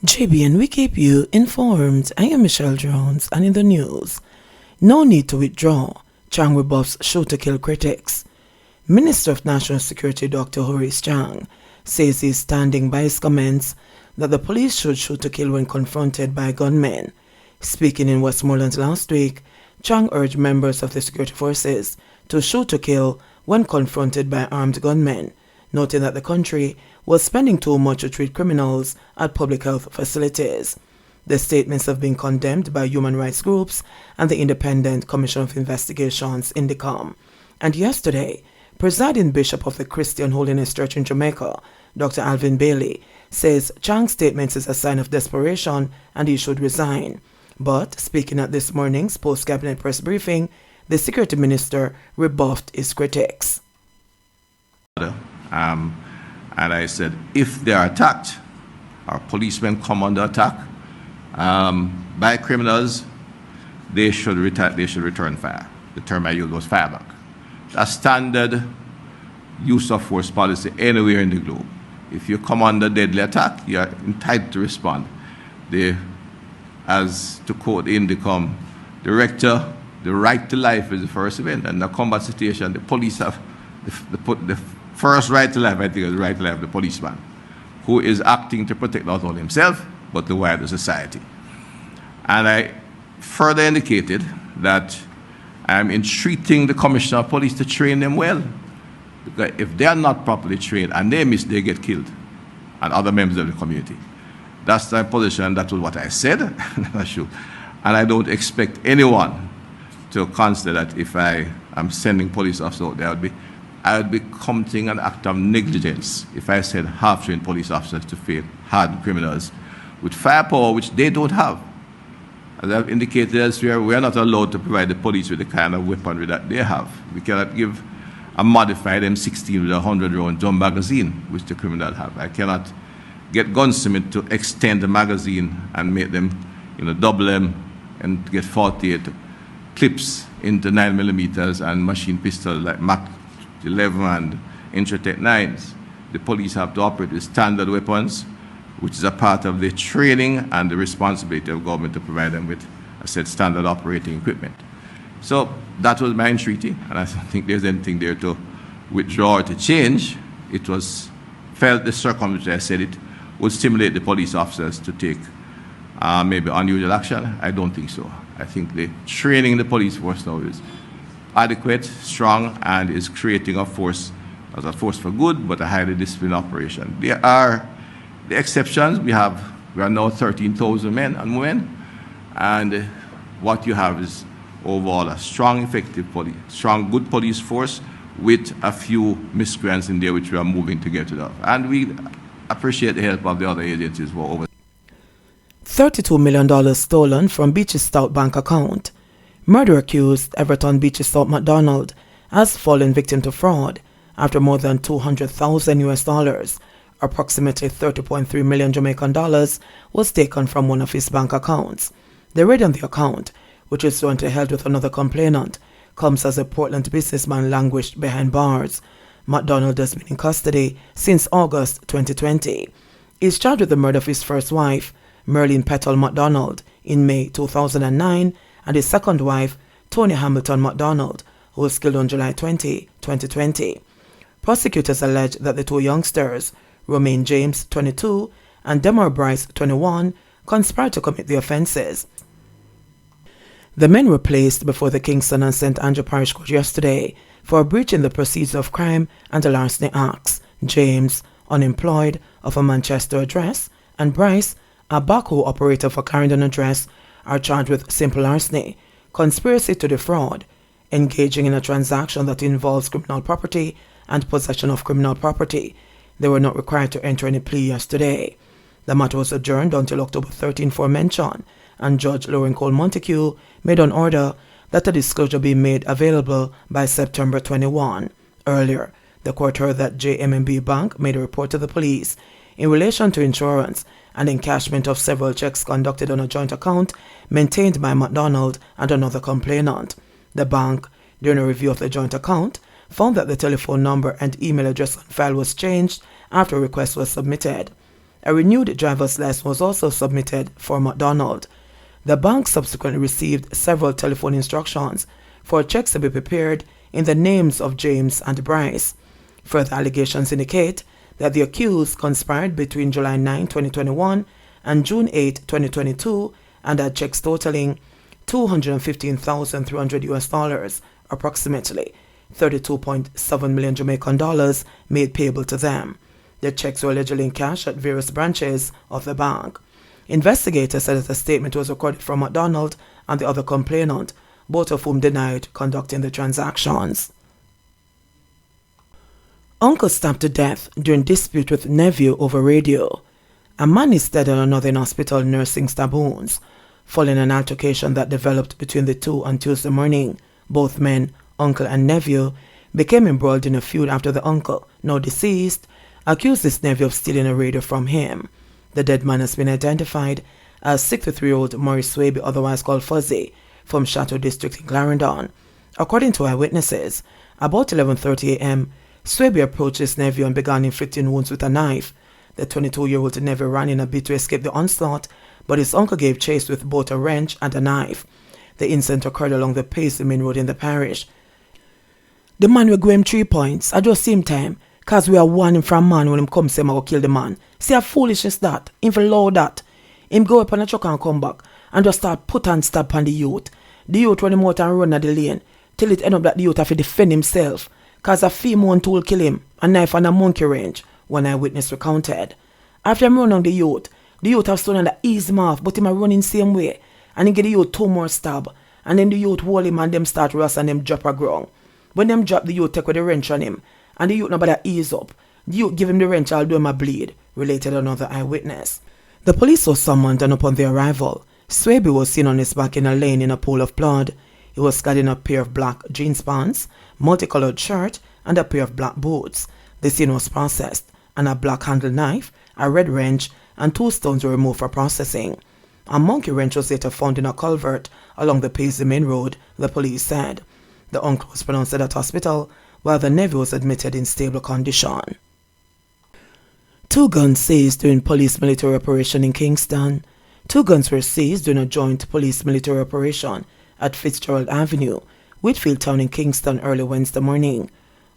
JBN, we keep you informed. I am Michelle Jones, and in the news, no need to withdraw. Chang rebuffs shoot-to-kill critics. Minister of National Security Dr. Horace Chang says he is standing by his comments that the police should shoot to kill when confronted by gunmen. Speaking in Westmoreland last week, Chang urged members of the security forces to shoot to kill when confronted by armed gunmen, noting that the country was spending too much to treat criminals at public health facilities. The statements have been condemned by human rights groups and the Independent Commission of Investigations (INDECOM). And yesterday, Presiding Bishop of the Christian Holiness Church in Jamaica, Dr. Alvin Bailey, says Chang's statements is a sign of desperation and he should resign. But, speaking at this morning's post-cabinet press briefing, the security minister rebuffed his critics. And I said, if they are attacked, or policemen come under attack by criminals, they should return fire. The term I used was fireback. That's standard use of force policy anywhere in the globe. If you come under deadly attack, you are entitled to respond. As to quote INDECOM director, the right to life is the first event. And in a combat situation, the police have the first right to life, I think, is the right to life of the policeman, who is acting to protect not only himself, but the wider society. And I further indicated that I am entreating the Commissioner of Police to train them well. Because if they are not properly trained and they miss, they get killed, and other members of the community. That's my position, that was what I said. And I don't expect anyone to consider that if I am sending police officers out there, I would be committing an act of negligence if I said half-trained police officers to fight hardened criminals with firepower which they don't have. As I've indicated elsewhere, we are not allowed to provide the police with the kind of weaponry that they have. We cannot give a modified M16 with a 100-round drum magazine, which the criminals have. I cannot get gunsmiths to extend the magazine and make them, double them and get 48 clips into 9mm and machine pistols like Mac 11 and Intratec 9s. The police have to operate with standard weapons, which is a part of the training and the responsibility of government to provide them with, I said, standard operating equipment. So that was my entreaty, and I don't think there's anything there to withdraw or to change. It was felt the circumstance I said it would stimulate the police officers to take maybe unusual action. I don't think so. I think the training in the police force now is adequate, strong, and is creating a force as a force for good, but a highly disciplined operation. There are the exceptions. We are now 13,000 men and women, and what you have is overall a strong, effective police, strong, good police force with a few miscreants in there which we are moving to get rid of. And we appreciate the help of the other agencies who are over. $32 million stolen from Beaches Stout bank account. Murder accused Everton Beaches Stout McDonald has fallen victim to fraud after more than $200,000, approximately 30.3 million Jamaican dollars, was taken from one of his bank accounts. The raid on the account, which is jointly held with another complainant, comes as a Portland businessman languished behind bars. McDonald has been in custody since August 2020. He is charged with the murder of his first wife, Merlene Petal McDonald, in May 2009, and his second wife, Tony Hamilton McDonald, who was killed on July 20, 2020. Prosecutors allege that the two youngsters, Romaine James, 22, and Demar Bryce, 21, conspired to commit the offences. The men were placed before the Kingston and St. Andrew Parish Court yesterday for breaching the Proceeds of Crime and the Larceny Acts. James, unemployed, of a Manchester address, and Bryce, a backhoe operator for Clarendon address, are charged with simple larceny, conspiracy to defraud, engaging in a transaction that involves criminal property, and possession of criminal property. They were not required to enter any plea yesterday. The matter was adjourned until October 13 for mention, and Judge Lauren Cole Montague made an order that a disclosure be made available by September 21. Earlier, the court heard that JMMB Bank made a report to the police in relation to insurance and encashment of several checks conducted on a joint account maintained by McDonald and another complainant. The bank, during a review of the joint account, found that the telephone number and email address on file was changed after a request was submitted. A renewed driver's license was also submitted for McDonald. The bank subsequently received several telephone instructions for checks to be prepared in the names of James and Bryce. Further allegations indicate that the accused conspired between July 9, 2021 and June 8, 2022 and had checks totaling $215,300, approximately 32.7 million Jamaican dollars, made payable to them. The checks were allegedly in cash at various branches of the bank. Investigators said that a statement was recorded from McDonald and the other complainant, both of whom denied conducting the transactions. Uncle stabbed to death during dispute with nephew over radio. A man is dead and another in hospital nursing stab wounds, following an altercation that developed between the two on Tuesday morning. Both men, uncle and nephew, became embroiled in a feud after the uncle, now deceased, accused his nephew of stealing a radio from him. The dead man has been identified as 63-year-old Maurice Swaby, otherwise called Fuzzy, from Chateau District in Clarendon. According to eyewitnesses, about 11:30 a.m., Swaby approached his nephew and began inflicting wounds with a knife. The 22-year-old nephew ran in a bid to escape the onslaught, but his uncle gave chase with both a wrench and a knife. The incident occurred along the Paisley Main Road in the parish. The man will go him 3 points at just same time, cause we are warning from man when him come say him go kill the man. See how foolishness that, him for low that. Him go up on a truck and come back, and just start put and stab on the youth. The youth run him out and run at the lane, till it end up that the youth have to defend himself, cause a female tool kill him, a knife and a monkey wrench, one eyewitness recounted. After him run on the youth have stolen the easy mouth, but him a running same way, and he get the youth 2 more stab, and then the youth hold him and them start rust and them drop a ground. When them drop, the youth take with the wrench on him, and the youth nobody ease up. The youth give him the wrench, although him a bleed, related another eyewitness. The police was summoned, and upon their arrival, Swaby was seen on his back in a lane in a pool of blood. He was clad in a pair of black jeans pants, multicolored shirt, and a pair of black boots. The scene was processed, and a black handle knife, a red wrench, and 2 stones were removed for processing. A monkey wrench was later found in a culvert along the Paisley Main Road, the police said. The uncle was pronounced dead at hospital, while the nephew was admitted in stable condition. 2 guns seized during police military operation in Kingston. 2 guns were seized during a joint police military operation at Fitzgerald Avenue, Whitfield Town in Kingston early Wednesday morning.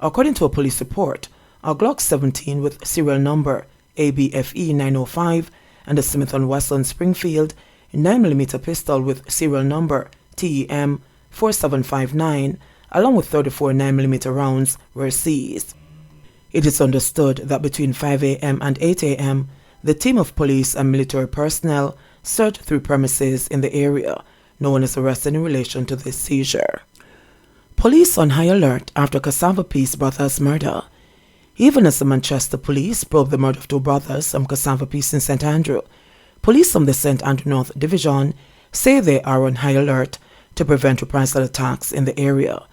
According to a police report, a Glock 17 with serial number ABFE 905 and a Smith & Wesson Springfield 9mm pistol with serial number TEM 4759 along with 34 9mm rounds were seized. It is understood that between 5 a.m. and 8 a.m., the team of police and military personnel searched through premises in the area. No one is arrested in relation to this seizure. Police on high alert after Cassava Peace brothers' murder. Even as the Manchester police probe the murder of 2 brothers from Cassava Peace in St. Andrew, police from the St. Andrew North Division say they are on high alert to prevent reprisal attacks in the area.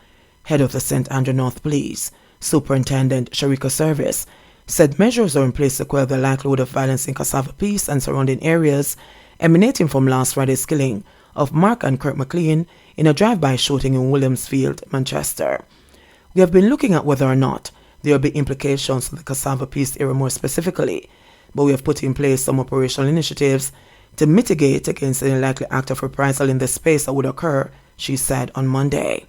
Head of the St. Andrew North Police, Superintendent Sharika Service, said measures are in place to quell the likelihood of violence in Cassava Peace and surrounding areas emanating from last Friday's killing of Mark and Kurt McLean in a drive-by shooting in Williamsfield, Manchester. We have been looking at whether or not there will be implications for the Cassava Peace area more specifically, but we have put in place some operational initiatives to mitigate against any likely act of reprisal in the space that would occur, she said on Monday.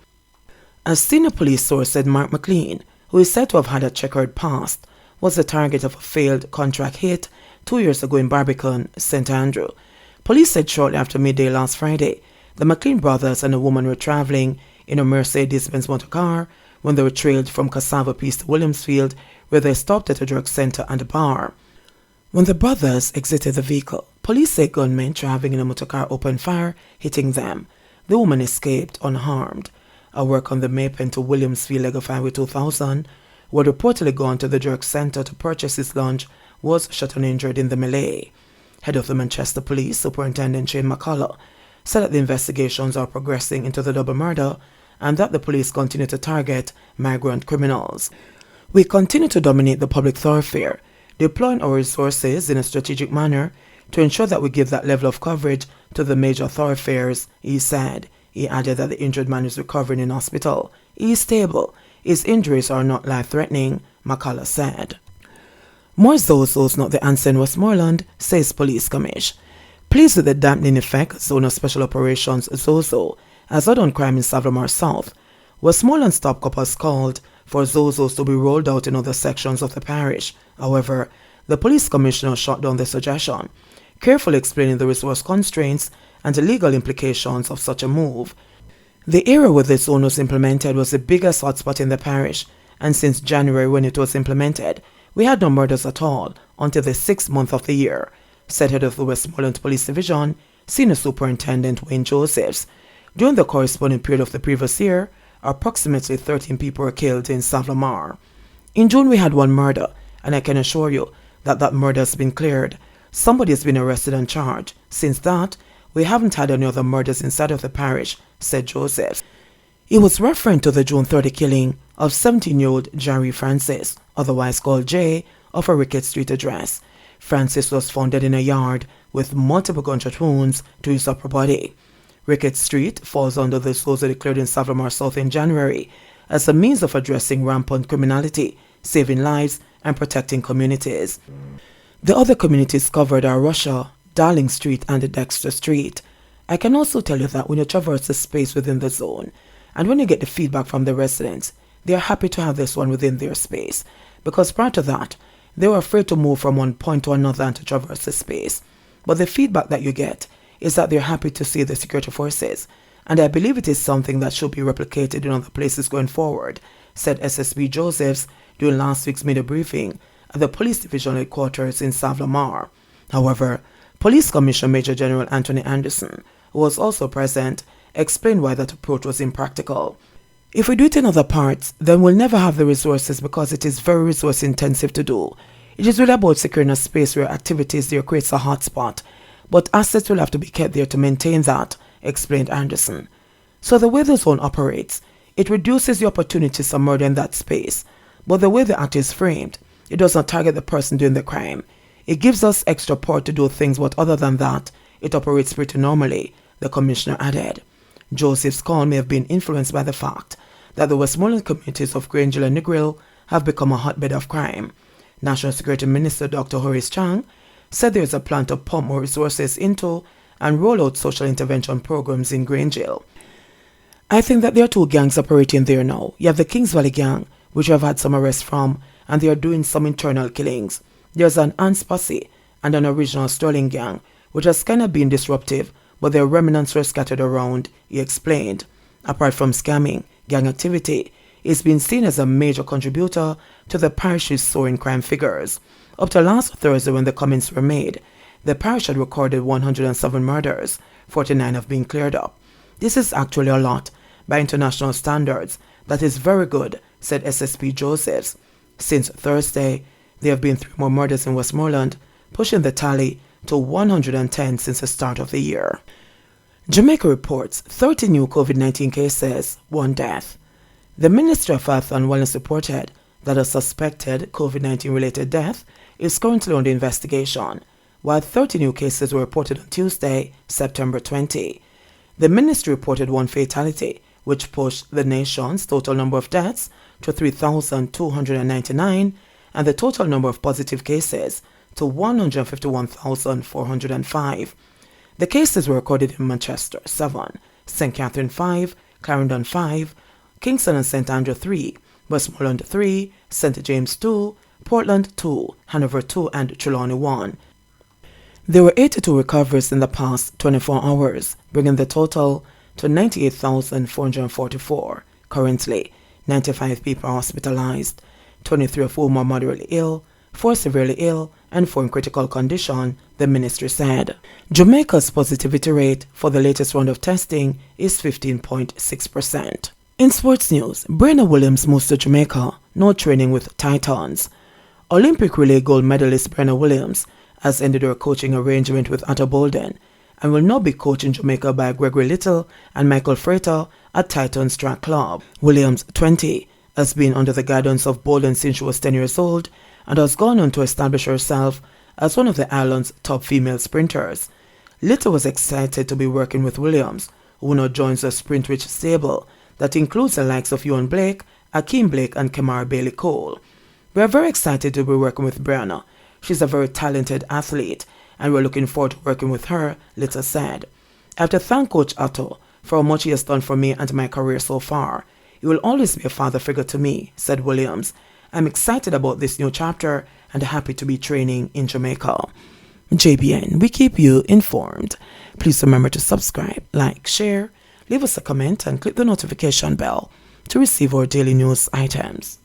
A senior police source said Mark McLean, who is said to have had a checkered past, was the target of a failed contract hit 2 years ago in Barbican, St. Andrew. Police said shortly after midday last Friday, the McLean brothers and a woman were traveling in a Mercedes-Benz motor car when they were trailed from Cassava Peace to Williamsfield, where they stopped at a drug center and a bar. When the brothers exited the vehicle, police say gunmen traveling in a motor car opened fire, hitting them. The woman escaped unharmed. A work on the Maypen to Williamsfield leg of Highway 2000, who had reportedly gone to the drug center to purchase his lunch, was shot and injured in the melee. Head of the Manchester Police, Superintendent Shane McCullough, said that the investigations are progressing into the double murder and that the police continue to target migrant criminals. We continue to dominate the public thoroughfare, deploying our resources in a strategic manner to ensure that we give that level of coverage to the major thoroughfares, he said. He added that the injured man is recovering in hospital. He is stable. His injuries are not life-threatening, McCullough said. More Zozos not the answer in Westmoreland, says Police Commish. Pleased with the dampening effect Zone of Special Operations Zozo has had on crime in Lamar South, Westmoreland Stop Cop has called for Zozos to be rolled out in other sections of the parish. However, the police commissioner shot down the suggestion, carefully explaining the resource constraints and the legal implications of such a move. The area where the zone was implemented was the biggest hotspot in the parish, and since January when it was implemented, we had no murders at all until the 6th month of the year, said head of the Westmoreland Police Division, Senior Superintendent Wayne Josephs. During the corresponding period of the previous year, approximately 13 people were killed in Lamar. In June, we had one murder, and I can assure you that that murder has been cleared. Somebody has been arrested and charged. Since that, we haven't had any other murders inside of the parish, said Joseph. He was referring to the June 30 killing of 17-year-old Jerry Francis, otherwise called Jay, of a Rickett Street address. Francis was found dead in a yard with multiple gunshot wounds to his upper body. Rickett Street falls under the laws declared in Lamar South in January as a means of addressing rampant criminality, saving lives, and protecting communities. The other communities covered are Russia, Darling Street, and Dexter Street. I can also tell you that when you traverse the space within the zone, and when you get the feedback from the residents, they are happy to have this one within their space, because prior to that, they were afraid to move from one point to another and to traverse the space. But the feedback that you get is that they're happy to see the security forces, and I believe it is something that should be replicated in other places going forward, said SSB Josephs during last week's media briefing at the Police Division headquarters in Lamar. However, Police Commissioner Major General Anthony Anderson, who was also present, explained why that approach was impractical. If we do it in other parts, then we'll never have the resources because it is very resource intensive to do. It is really about securing a space where activities there creates a hotspot, but assets will have to be kept there to maintain that, explained Anderson. So the way the zone operates, it reduces the opportunities of murder in that space, but the way the act is framed, it does not target the person doing the crime. It gives us extra power to do things, but other than that, it operates pretty normally, the commissioner added. Joseph's call may have been influenced by the fact that the Westmoreland communities of Grangeville and Negril have become a hotbed of crime. National Security Minister Dr. Horace Chang said there is a plan to pump more resources into and roll out social intervention programs in Grangeville. I think that there are two gangs operating there now. You have the Kings Valley gang, which I've had some arrests from, and they are doing some internal killings. There's an Ants Posse and an original Sterling gang, which has kind of been disruptive, but their remnants were scattered around, he explained. Apart from scamming, gang activity is being seen as a major contributor to the parish's soaring crime figures. Up to last Thursday when the comments were made, the parish had recorded 107 murders, 49 have been cleared up. This is actually a lot. By international standards, that is very good, said SSP Josephs. Since Thursday, there have been 3 more murders in Westmoreland, pushing the tally to 110 since the start of the year. Jamaica reports 30 new COVID-19 cases, 1 death. The Ministry of Health and Wellness reported that a suspected COVID-19 related death is currently under investigation, while 30 new cases were reported on Tuesday, September 20. The ministry reported 1 fatality, which pushed the nation's total number of deaths to 3,299 and the total number of positive cases to 151,405. The cases were recorded in Manchester 7, St. Catherine 5, Clarendon 5, Kingston and St. Andrew 3, Westmoreland 3, St. James 2, Portland 2, Hanover 2, and Trelawney 1. There were 82 recoveries in the past 24 hours, bringing the total to 98,444. Currently, 95 people are hospitalized, 23 of whom are moderately ill, 4 severely ill, and 4 in critical condition, the ministry said. Jamaica's positivity rate for the latest round of testing is 15.6%. In sports news, Brenna Williams moves to Jamaica, no training with Titans. Olympic relay gold medalist Brenna Williams has ended her coaching arrangement with Atta Bolden and will now be coached in Jamaica by Gregory Little and Michael Frater at Titans Track Club. Williams, 20, has been under the guidance of Bolden since she was 10 years old and has gone on to establish herself as one of the island's top female sprinters. Little was excited to be working with Williams, who now joins a sprint-rich stable that includes the likes of Ewan Blake, Akeem Blake, and Kemar Bailey Cole. We are very excited to be working with Brianna. She's a very talented athlete, and we're looking forward to working with her, Little said. I have to thank Coach Otto for how much he has done for me and my career so far. He will always be a father figure to me, said Williams. I'm excited about this new chapter and happy to be training in Jamaica. JBN, we keep you informed. Please remember to subscribe, like, share, leave us a comment, and click the notification bell to receive our daily news items.